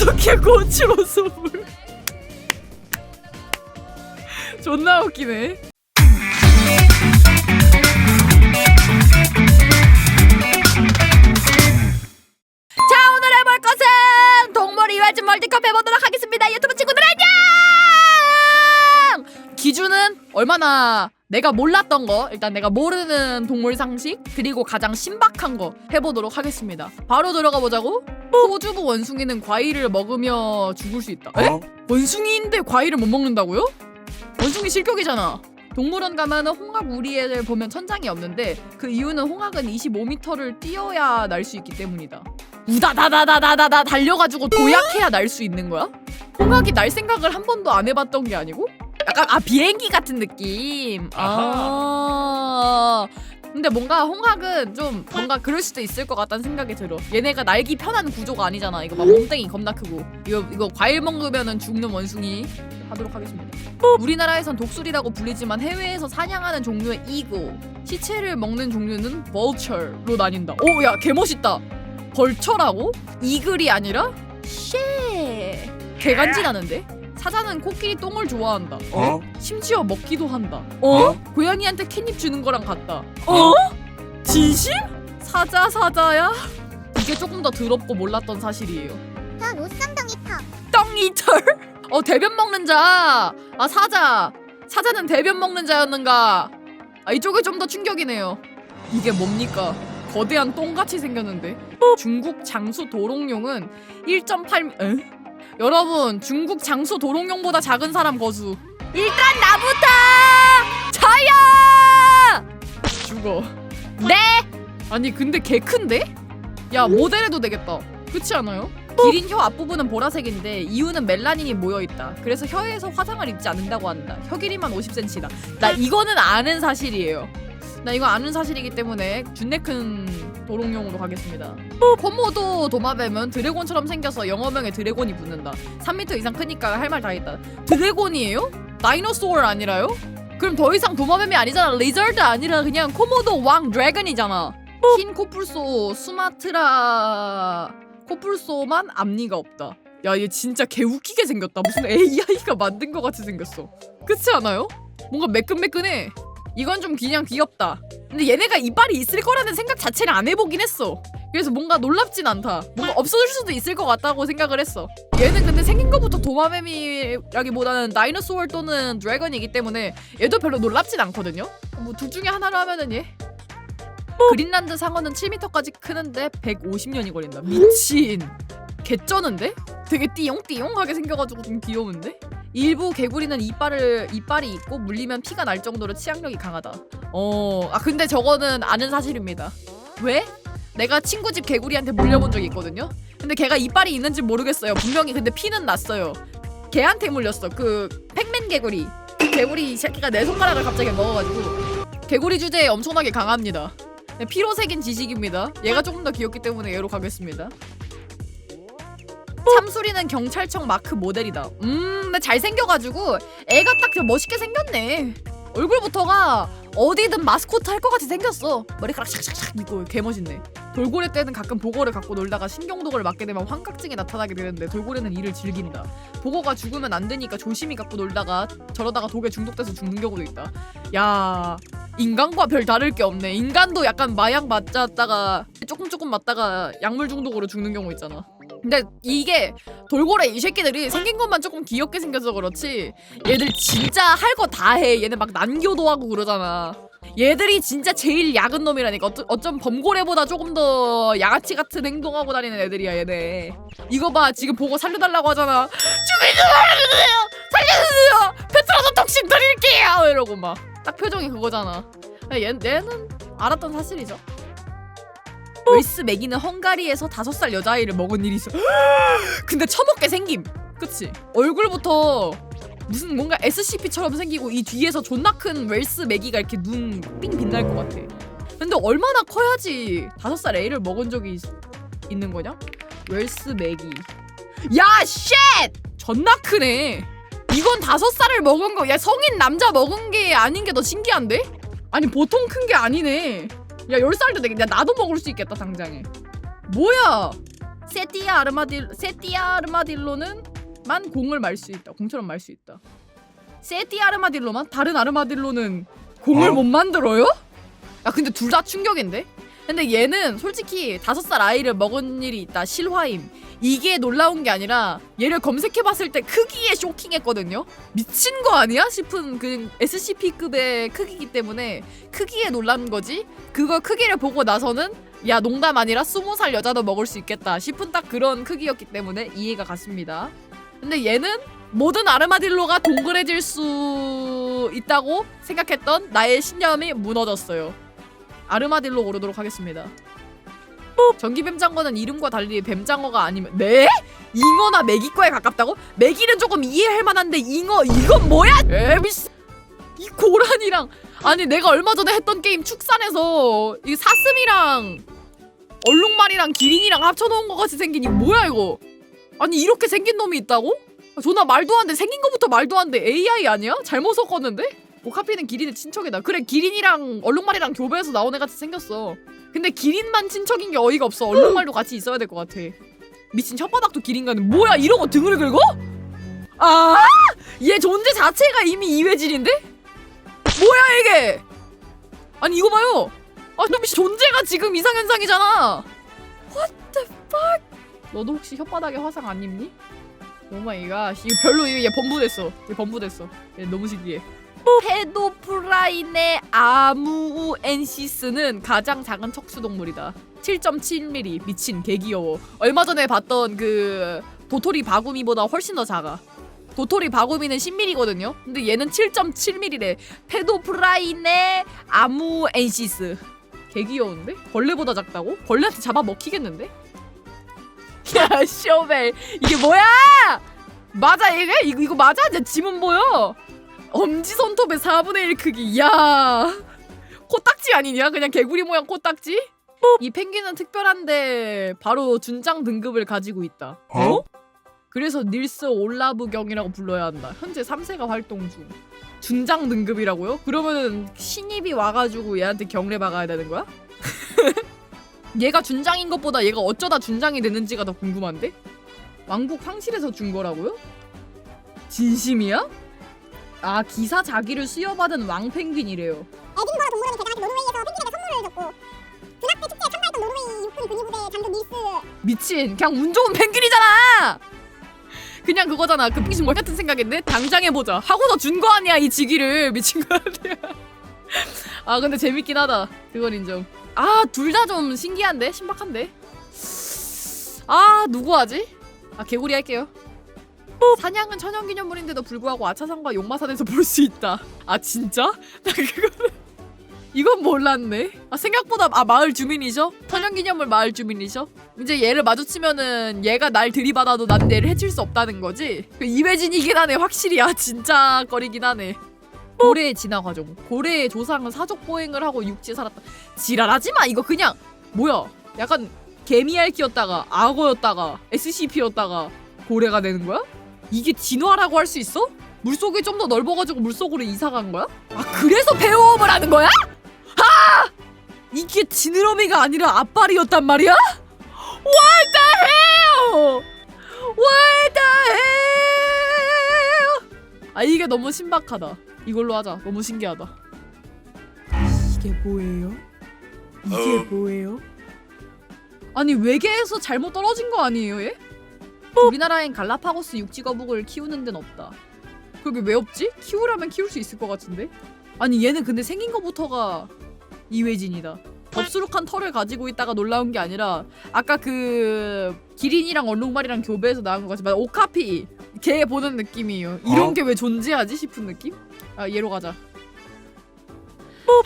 어떻게 고추로 숨을. 존나 웃기네. 자, 오늘 해볼 것은 동물 이화진 멀티컵 해보도록 하겠습니다. 유튜브 친구들 안녕! 기준은 얼마나 내가 몰랐던 거, 일단 내가 모르는 동물 상식, 그리고 가장 신박한 거 해보도록 하겠습니다. 바로 들어가 보자고. 호주부 원숭이는 과일을 먹으며 죽을 수 있다. 에? 원숭이인데 과일을 못 먹는다고요? 원숭이 실격이잖아. 동물원 가면은 홍학 우리애를 보면 천장이 없는데 그 이유는 홍학은 25m를 뛰어야 날 수 있기 때문이다. 우다다다다다다다 달려가지고 도약해야 날 수 있는 거야? 홍학이 날 생각을 한 번도 안 해봤던 게 아니고? 약간 비행기 같은 느낌. 근데 뭔가 홍학은 좀 뭔가 그럴 수도 있을 것 같다는 생각이 들어. 얘네가 날기 편한 구조가 아니잖아. 이거 막 몸뚱이 겁나 크고 이거 과일 먹으면은 죽는 원숭이 하도록 하겠습니다. 우리나라에선 독수리라고 불리지만 해외에서 사냥하는 종류의 이고, 시체를 먹는 종류는 벌처로 나뉜다. 오, 야, 개멋있다. 벌처라고? 이글이 아니라? 쉣. 개간지나는데? 사자는 코끼리 똥을 좋아한다. 심지어 먹기도 한다. 고양이한테 캣닙 주는 거랑 같다. 진심? 사자야? 이게 조금 더 더럽고 몰랐던 사실이에요. 저 로쌈덩이터. 똥이털? 대변 먹는 자. 사자는 대변 먹는 자였는가? 이쪽이 좀 더 충격이네요. 이게 뭡니까? 거대한 똥같이 생겼는데. 중국 장수 도롱뇽은 1.8 여러분, 중국 장수 도롱뇽보다 작은 사람 거수. 일단 나부터! 저요! 죽어. 네? 아니 근데 개 큰데? 야, 모델해도 되겠다. 그렇지 않아요? 기린 혀 앞부분은 보라색인데 이유는 멜라닌이 모여있다. 그래서 혀에서 화상을 입지 않는다고 한다. 혀 길이만 50cm다. 나 이거는 아는 사실이에요. 나 이거 아는 사실이기 때문에 준내 큰 도롱뇽으로 가겠습니다. 코모도 도마뱀은 드래곤처럼 생겨서 영어명에 드래곤이 붙는다. 3m 이상 크니까 할 말 다 했다. 드래곤이에요? 다이노소어 아니라요? 그럼 더 이상 도마뱀이 아니잖아. 리저드 아니라 그냥 코모도 왕 드래곤이잖아. 흰 코뿔소 수마트라 코뿔소만 앞니가 없다. 야, 얘 진짜 개웃기게 생겼다. 무슨 AI가 만든 것 같이 생겼어. 그렇지 않아요? 뭔가 매끈매끈해. 이건 좀 그냥 귀엽다. 근데 얘네가 이빨이 있을 거라는 생각 자체를 안 해보긴 했어. 그래서 뭔가 놀랍진 않다. 뭔가 없어질 수도 있을 것 같다고 생각을 했어. 얘는 근데 생긴 것부터 도마뱀이라기보다는 다이노소어 또는 드래곤이기 때문에 얘도 별로 놀랍진 않거든요. 뭐 둘 중에 하나로 하면은 얘. 그린란드 상어는 7m까지 크는데 150년이 걸린다. 미친. 개쩌는데? 되게 띠용띠용하게 생겨가지고 좀 귀여운데? 일부 개구리는 이빨이 있고 물리면 피가 날 정도로 치약력이 강하다. 근데 저거는 아는 사실입니다. 왜? 내가 친구 집 개구리한테 물려본 적이 있거든요. 근데 걔가 이빨이 있는지 모르겠어요. 분명히 근데 피는 났어요. 걔한테 물렸어. 그 팩맨 개구리. 개구리 새끼가 내 손가락을 갑자기 먹어가지고. 개구리 주제에 엄청나게 강합니다. 피로 새긴 지식입니다. 얘가 조금 더 귀엽기 때문에 얘로 가겠습니다. 참수리는 경찰청 마크 모델이다. 근데 잘생겨가지고 애가 딱 멋있게 생겼네. 얼굴부터가 어디든 마스코트 할 것 같이 생겼어. 머리카락 샥샥샥 있고 개멋있네. 돌고래 때는 가끔 보고를 갖고 놀다가 신경독을 맞게 되면 환각증이 나타나게 되는데 돌고래는 이를 즐긴다. 보고가 죽으면 안 되니까 조심히 갖고 놀다가 저러다가 독에 중독돼서 죽는 경우도 있다. 야, 인간과 별 다를 게 없네. 인간도 약간 마약 맞았다가 조금 맞다가 약물 중독으로 죽는 경우 있잖아. 근데 이게 돌고래 이 새끼들이 생긴 것만 조금 귀엽게 생겨서 그렇지 얘들 진짜 할 거 다 해. 얘네 막 난교도 하고 그러잖아. 얘들이 진짜 제일 야근 놈이라니까. 어쩜 범고래보다 조금 더 양아치 같은 행동하고 다니는 애들이야 얘네. 이거 봐, 지금 보고 살려달라고 하잖아. 주민들 살려주세요. 페트라도 독식 드릴게요 이러고 막 딱 표정이 그거잖아. 얘는 알았던 사실이죠. 웰스 매기는 헝가리에서 5살 여자아이를 먹은 일이 있어. 근데 처먹게 생김. 그치? 얼굴부터 무슨 뭔가 SCP처럼 생기고 이 뒤에서 존나 큰 웰스 매기가 이렇게 눈 삥 빛날 것 같아. 근데 얼마나 커야지 5살 애를 먹은 적이 있는 거냐? 웰스 매기. 야, 쉣! 존나 크네. 이건 5살을 먹은 거. 야, 성인 남자 먹은 게 아닌 게 더 신기한데? 아니 보통 큰 게 아니네. 야, 10살도 되겠다. 나도 먹을 수 있겠다 당장에. 뭐야, 세띠아 아르마딜로는 만 공을 말 수 있다. 공처럼 말 수 있다. 세띠아 아르마딜로만? 다른 아르마딜로는 공을 못 만들어요? 야 근데 둘 다 충격인데? 근데 얘는 솔직히 5살 아이를 먹은 일이 있다. 실화임. 이게 놀라운 게 아니라 얘를 검색해봤을 때 크기에 쇼킹했거든요. 미친 거 아니야? 싶은 그 SCP급의 크기이기 때문에 크기에 놀란 거지. 그거 크기를 보고 나서는 야 농담 아니라 20살 여자도 먹을 수 있겠다 싶은 딱 그런 크기였기 때문에 이해가 갔습니다. 근데 얘는 모든 아르마딜로가 동그래질 수 있다고 생각했던 나의 신념이 무너졌어요. 아르마딜로 고르도록 하겠습니다. 전기뱀장어는 이름과 달리 뱀장어가 아니면 네? 잉어나 메기과에 가깝다고? 메기는 조금 이해할 만한데 잉어 이건 뭐야? 에비스 이 고란이랑 아니 내가 얼마 전에 했던 게임 축산에서 이 사슴이랑 얼룩말이랑 기린이랑 합쳐놓은 것 같이 생긴 이 뭐야 이거? 아니 이렇게 생긴 놈이 있다고? 존나 말도 안 돼. 생긴 거부터 말도 안 돼. AI 아니야? 잘못 섞었는데? 오카피는 기린의 친척이다. 그래 기린이랑 얼룩말이랑 교배해서 나온 애 같이 생겼어. 근데 기린만 친척인 게 어이가 없어. 얼룩말도 같이 있어야 될 것 같아. 미친 혓바닥도 기린가는 뭐야 이런 거 등을 긁어? 아! 얘 존재 자체가 이미 이회질인데? 뭐야 이게? 아니 이거 봐요. 아니 미친 존재가 지금 이상현상이잖아. What the fuck? 너도 혹시 혓바닥에 화상 안 입니? 오마이갓 이거 별로 얘 범부됐어. 얘 범부됐어. 얘 너무 신기해. 페도프라인의 아무엔시스는 가장 작은 척수동물이다. 7.7mm. 미친 개귀여워. 얼마 전에 봤던 그 도토리 바구미보다 훨씬 더 작아. 도토리 바구미는 10mm거든요. 근데 얘는 7.7mm래. 페도프라인의 아무엔시스. 개귀여운데? 벌레보다 작다고? 벌레한테 잡아 먹히겠는데? 야 쇼벨 이게 뭐야? 맞아 이게? 이거 맞아? 내 지문 보여? 엄지손톱의 4분의 1 크기. 야 코딱지 아니냐? 그냥 개구리 모양 코딱지? 이 펭귄은 특별한데 바로 준장 등급을 가지고 있다. 어? 그래서 닐스 올라브경이라고 불러야 한다. 현재 3세가 활동 중. 준장 등급이라고요? 그러면은 신입이 와가지고 얘한테 경례 박아야 되는 거야? 얘가 준장인 것보다 얘가 어쩌다 준장이 됐는지가 더 궁금한데? 왕국 황실에서 준 거라고요? 진심이야? 아 기사 자기를 수여받은 왕펭귄이래요. 에딘버러 동물원이 개장할 때 노르웨이에서 펭귄에게 선물을 줬고 드나페 축제에 참가했던 노르웨이 육군 근위부대 장교 닐스. 미친 그냥 운 좋은 펭귄이잖아. 그냥 그거잖아. 그 펭귄 뭘 같은 생각인데 당장 해보자 하고서 준 거 아니야 이 직위를. 미친 거 아니야. 아 근데 재밌긴 하다. 그건 인정. 아 둘 다 좀 신기한데? 신박한데? 아 누구 하지? 아 개구리 할게요. 사냥은 천연기념물인데도 불구하고 아차산과 용마산에서 볼 수 있다. 아 진짜? 나 그거는 이건 몰랐네. 아 생각보다 마을 주민이죠? 천연기념물 마을 주민이죠? 이제 얘를 마주치면은 얘가 날 들이받아도 난 얘를 해칠 수 없다는 거지? 그 이회진이긴 하네 확실히. 아 진짜 거리긴 하네. 고래의 진화 과정. 고래의 조상은 사족 보행을 하고 육지에 살았다. 지랄하지마 이거 그냥 뭐야 약간 개미알키였다가 악어였다가 SCP였다가 고래가 되는 거야? 이게 진화라고 할 수 있어? 물속이 좀 더 넓어가지고 물속으로 이사간 거야? 아 그래서 배호흡을 하는 거야? 아! 이게 지느러미가 아니라 앞발이었단 말이야? What the hell? What the hell? 아 이게 너무 신박하다. 이걸로 하자. 너무 신기하다. 이게 뭐예요? 이게 뭐예요? 아니 외계에서 잘못 떨어진 거 아니에요 얘? 우리나라엔 갈라파고스 육지거북을 키우는 데는 없다. 그게 왜 없지? 키우려면 키울 수 있을 것 같은데? 아니 얘는 근데 생긴 거부터가 이회진이다. 덥수룩한 털을 가지고 있다가 놀라운 게 아니라 아까 그 기린이랑 얼룩말이랑 교배해서 나온 것 같지. 오카피 걔 보는 느낌이에요. 이런 게 왜 존재하지 싶은 느낌? 아 얘로 가자.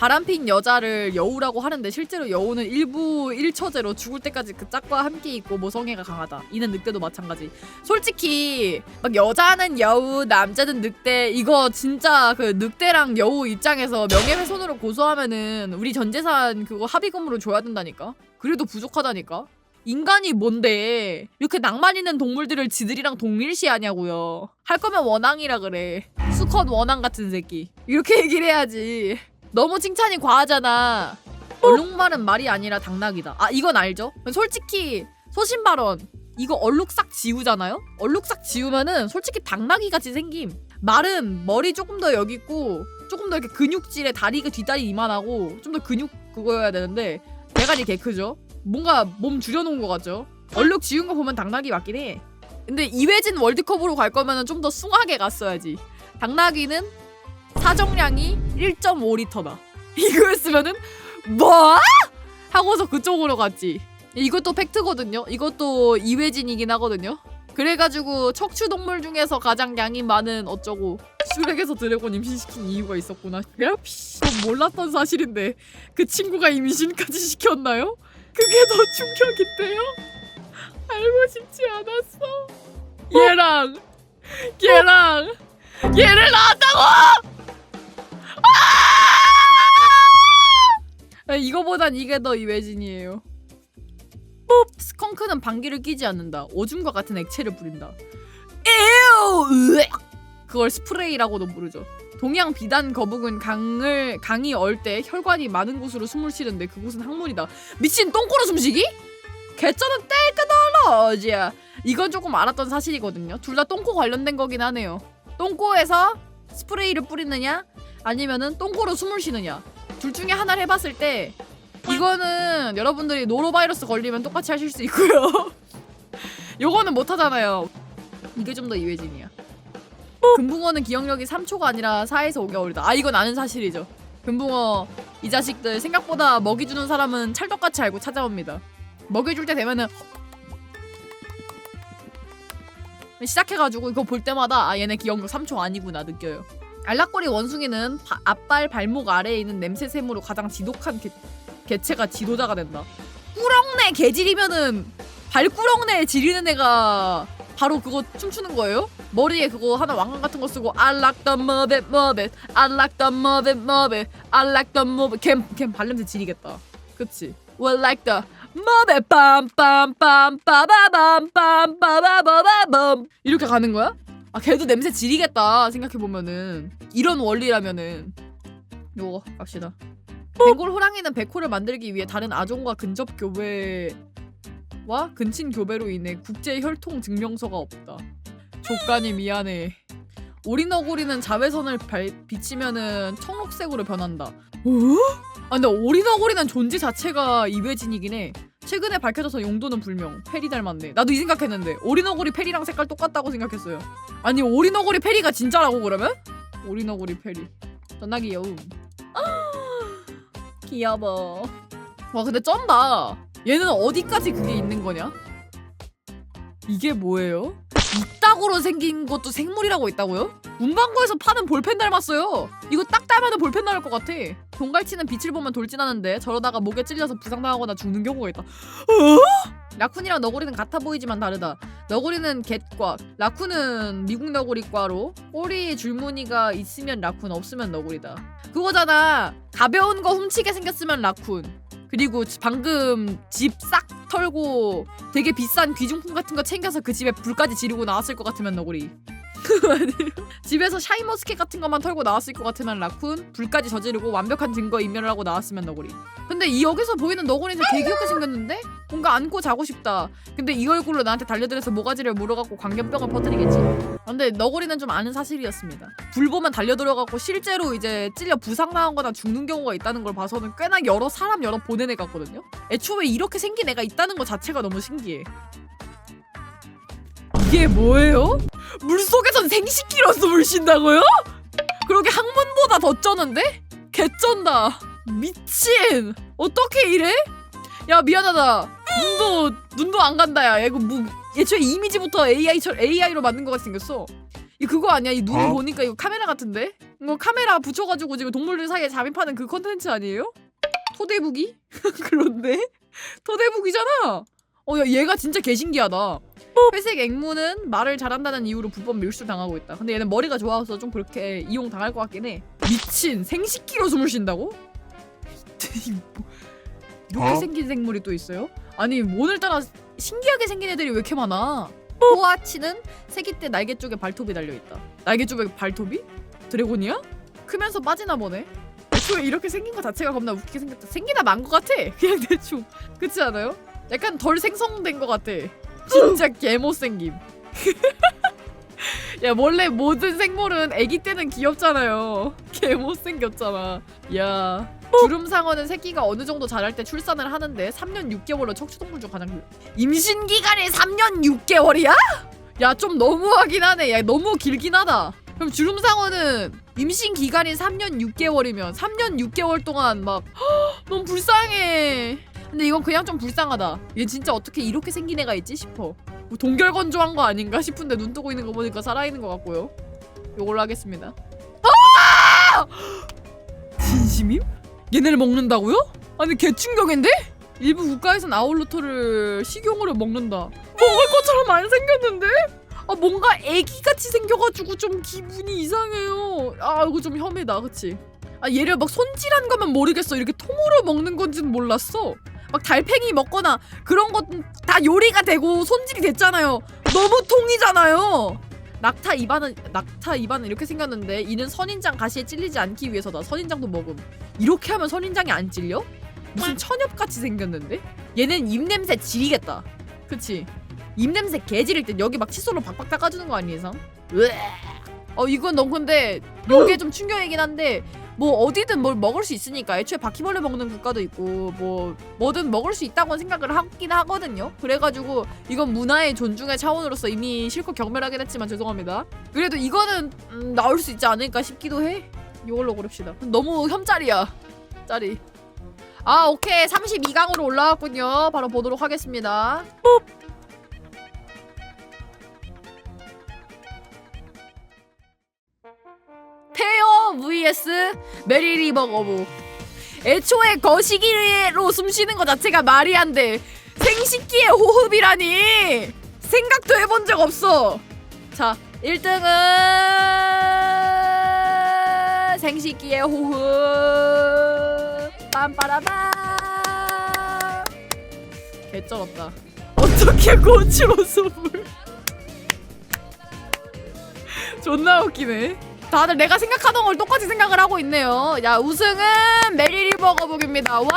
바람핀 여자를 여우라고 하는데 실제로 여우는 일부 일처제로 죽을 때까지 그 짝과 함께 있고 모성애가 강하다. 이는 늑대도 마찬가지. 솔직히 막 여자는 여우 남자는 늑대 이거 진짜 그 늑대랑 여우 입장에서 명예훼손으로 고소하면은 우리 전재산 그거 합의금으로 줘야 된다니까. 그래도 부족하다니까. 인간이 뭔데 이렇게 낭만 있는 동물들을 지들이랑 동일시하냐고요. 할 거면 원앙이라 그래. 수컷 원앙 같은 새끼. 이렇게 얘기를 해야지. 너무 칭찬이 과하잖아. 얼룩말은 말이 아니라 당나귀다. 아 이건 알죠? 솔직히 소신 발언. 이거 얼룩 싹 지우잖아요? 얼룩 싹 지우면은 솔직히 당나귀 같이 생김. 말은 머리 조금 더 여기 있고 조금 더 이렇게 근육질에 다리가 뒷다리 이만하고 좀 더 근육 그거여야 되는데 대가리 개 크죠? 뭔가 몸 줄여놓은 것 같죠? 얼룩 지운 거 보면 당나귀 맞긴 해. 근데 이회진 월드컵으로 갈 거면은 좀 더 숭하게 갔어야지. 당나귀는 사정량이 1.5리터다. 이거였으면은 뭐? 하고서 그쪽으로 갔지. 이것도 팩트거든요. 이것도 이회진이긴 하거든요. 그래가지고 척추동물 중에서 가장 양이 많은 어쩌고 슈렉에서 드래곤 임신시킨 이유가 있었구나. 그건 몰랐던 사실인데 그 친구가 임신까지 시켰나요? 그게 더 충격인데요? 알고 싶지 않았어. 얘랑 얘를 낳았다고! 이거보단 이게 더 이회진이에요. 스컹크는 방귀를 뀌지 않는다. 오줌과 같은 액체를 부린다. 에우! 그걸 스프레이라고도 부르죠. 동양 비단 거북은 강이 얼 때 혈관이 많은 곳으로 숨을 쉬는데 그곳은 항문이다. 미친 똥꼬로 숨쉬기? 개쩌는 떼끄덜러지야. 이건 조금 알았던 사실이거든요. 둘 다 똥꼬 관련된 거긴 하네요. 똥꼬에서 스프레이를 뿌리느냐 아니면은 똥꼬로 숨을 쉬느냐 둘 중에 하나를 해봤을 때 이거는 여러분들이 노로바이러스 걸리면 똑같이 하실 수 있고요. 요거는 못하잖아요. 이게 좀 더 이회진이야. 금붕어는 기억력이 3초가 아니라 4에서 5개월이다. 아 이건 아는 사실이죠. 금붕어 이 자식들 생각보다 먹이 주는 사람은 찰떡같이 알고 찾아옵니다. 먹여줄 때 되면은 시작해가지고 이거 볼 때마다 아 얘네 기억력 3초 아니구나 느껴요. 알락거리 원숭이는 앞발 발목 아래에 있는 냄새샘으로 가장 지독한 개체가 지도자가 된다. 꾸렁내 개질이면은 발꾸렁내 지리는 애가 바로 그거 춤추는 거예요? 머리에 그거 하나 왕관 같은 거 쓰고 I like the move it move it I like the move it move it I like the move it 걔 발냄새 지리겠다. 그치? Well like the move it 빰빰빰 빠바밤 빰빠바바밤 이렇게 가는 거야? 아 걔도 냄새 지리겠다 생각해보면은 이런 원리라면은 요거 갑시다. 벵골 호랑이는 백호를 만들기 위해 다른 아종과 근접 교배와 근친 교배로 인해 국제 혈통 증명서가 없다. 족간이 미안해. 오리너구리는 자외선을 비치면은 청록색으로 변한다. 아 근데 오리너구리는 존재 자체가 이회진이긴 해. 최근에 밝혀져서 용도는 불명. 페리 닮았네. 나도 이 생각했는데 오리너구리 페리랑 색깔 똑같다고 생각했어요. 아니 오리너구리 페리가 진짜라고 그러면? 오리너구리 페리 존나 귀여움. 귀여워. 와 근데 쩐다. 얘는 어디까지 그게 있는 거냐? 이게 뭐예요? 이따구로 생긴 것도 생물이라고 있다고요? 문방구에서 파는 볼펜 닮았어요. 이거 딱 닮아도 볼펜 나올 것 같아. 동갈치는 빛을 보면 돌진하는데 저러다가 목에 찔려서 부상당하거나 죽는 경우가 있다. 라쿤이랑 너구리는 같아 보이지만 다르다. 너구리는 갯과, 라쿤은 미국 너구리과로 꼬리 줄무늬가 있으면 라쿤, 없으면 너구리다. 그거잖아. 가벼운 거 훔치게 생겼으면 라쿤. 그리고 방금 집 싹 털고 되게 비싼 귀중품 같은 거 챙겨서 그 집에 불까지 지르고 나왔을 것 같으면 너구리. 집에서 샤인머스켓 같은 것만 털고 나왔을 것 같으면 라쿤, 불까지 저지르고 완벽한 증거 인멸을 하고 나왔으면 너구리. 근데 이 여기서 보이는 너구리는 되게 귀엽게 생겼는데? 뭔가 안고 자고 싶다. 근데 이 얼굴로 나한테 달려들어서 모가지를 물어갖고 광견병을 퍼뜨리겠지. 근데 너구리는 좀 아는 사실이었습니다. 불 보면 달려들어갖고 실제로 이제 찔려 부상당하거나 죽는 경우가 있다는 걸 봐서는 꽤나 여러 보낸 애 같거든요. 애초에 이렇게 생긴 애가 있다는 것 자체가 너무 신기해. 이게 뭐예요? 물속에선 생식기로서 물씬다고요? 그러게 항문보다 더 쩌는데? 개쩐다. 미친. 어떻게 이래? 야 미안하다. 눈도 안 간다. 야 이거 애초에 이미지부터 AI로 만든 것 같이 생겼어. 이 그거 아니야? 이 눈을 보니까 이거 카메라 같은데? 이거 카메라 붙여가지고 지금 동물들 사이에 잠입하는 그 컨텐츠 아니에요? 토대부기? 그런데? 토대부기잖아. 야 얘가 진짜 개신기하다. 회색 앵무는 말을 잘한다는 이유로 불법 밀수당하고 있다. 근데 얘는 머리가 좋아서 좀 그렇게 이용당할 것 같긴 해. 미친. 생식기로 숨을 쉰다고? 이렇게 생긴 생물이 또 있어요? 아니 오늘따라 신기하게 생긴 애들이 왜 이렇게 많아? 호아치는 새끼 때 날개 쪽에 발톱이 달려있다. 날개 쪽에 발톱이? 드래곤이야? 크면서 빠지나 보네. 애초에 이렇게 생긴 거 자체가 겁나 웃기게 생겼다. 생기다 만 거 같아. 그냥 대충. 그렇지 않아요? 약간 덜 생성된 것 같아. 진짜 개못생김. 야 원래 모든 생물은 아기 때는 귀엽잖아요. 개못생겼잖아. 야 주름상어는 새끼가 어느 정도 자랄 때 출산을 하는데 3년 6개월로 척추동물 중 가장 임신 기간이 3년 6개월이야? 야 좀 너무하긴 하네. 야 너무 길긴 하다. 그럼 주름상어는 임신 기간이 3년 6개월이면 3년 6개월 동안 막 너무 불쌍해. 근데 이건 그냥 좀 불쌍하다. 얘 진짜 어떻게 이렇게 생긴 애가 있지 싶어. 뭐 동결건조한 거 아닌가 싶은데 눈 뜨고 있는 거 보니까 살아있는 것 같고요. 요걸로 하겠습니다. 아! 진심임? 얘네를 먹는다고요? 아니 개충격인데? 일부 국가에선 아울루터를 식용으로 먹는다. 먹을 것처럼 안 생겼는데? 아 뭔가 애기같이 생겨가지고 좀 기분이 이상해요. 아 이거 좀 혐의다 그치? 아 얘를 막 손질한 거면 모르겠어. 이렇게 통으로 먹는 건지는 몰랐어. 막 달팽이 먹거나 그런 것 다 요리가 되고 손질이 됐잖아요. 너무 통이잖아요. 낙타 입안은 이렇게 생겼는데 이는 선인장 가시에 찔리지 않기 위해서다. 선인장도 먹음. 이렇게 하면 선인장이 안 찔려? 무슨 천엽같이 생겼는데? 얘는 입냄새 지리겠다. 그치? 입냄새 개지릴 듯. 여기 막 칫솔로 박박 닦아주는 거 아니에요? 이건 너무 근데 요게 좀 충격이긴 한데 뭐 어디든 뭘 먹을 수 있으니까. 애초에 바퀴벌레 먹는 국가도 있고 뭐든 먹을 수 있다고 생각을 하긴 하거든요. 그래가지고 이건 문화의 존중의 차원으로서 이미 실컷 경멸하긴 했지만 죄송합니다. 그래도 이거는 나올 수 있지 않을까 싶기도 해. 이걸로 고릅시다. 너무 혐짜리야 짜리. 아 오케이 32강으로 올라왔군요. 바로 보도록 하겠습니다. 테어 vs 메리 리버 거부. 애초에 거시기로 숨쉬는 것 자체가 말이 안 돼. 생식기의 호흡이라니. 생각도 해본 적 없어. 자 1등은 생식기의 호흡. 빰빠라밤. 개쩔었다. 어떻게 고추로 숨을. 존나 웃기네. 다들 내가 생각하던 걸 똑같이 생각을 하고 있네요. 야 우승은 메리 리버 거북입니다. 와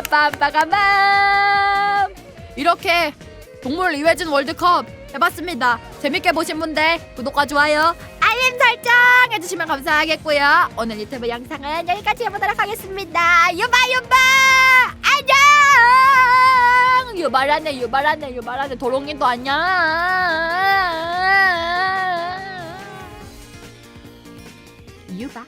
빰빠가밤. 이렇게 동물 이회전 월드컵 해봤습니다. 재밌게 보신 분들 구독과 좋아요 알림 설정 해주시면 감사하겠고요. 오늘 유튜브 영상은 여기까지 해보도록 하겠습니다. 유바 안녕. 유발하네 도롱이도 안녕. 유바.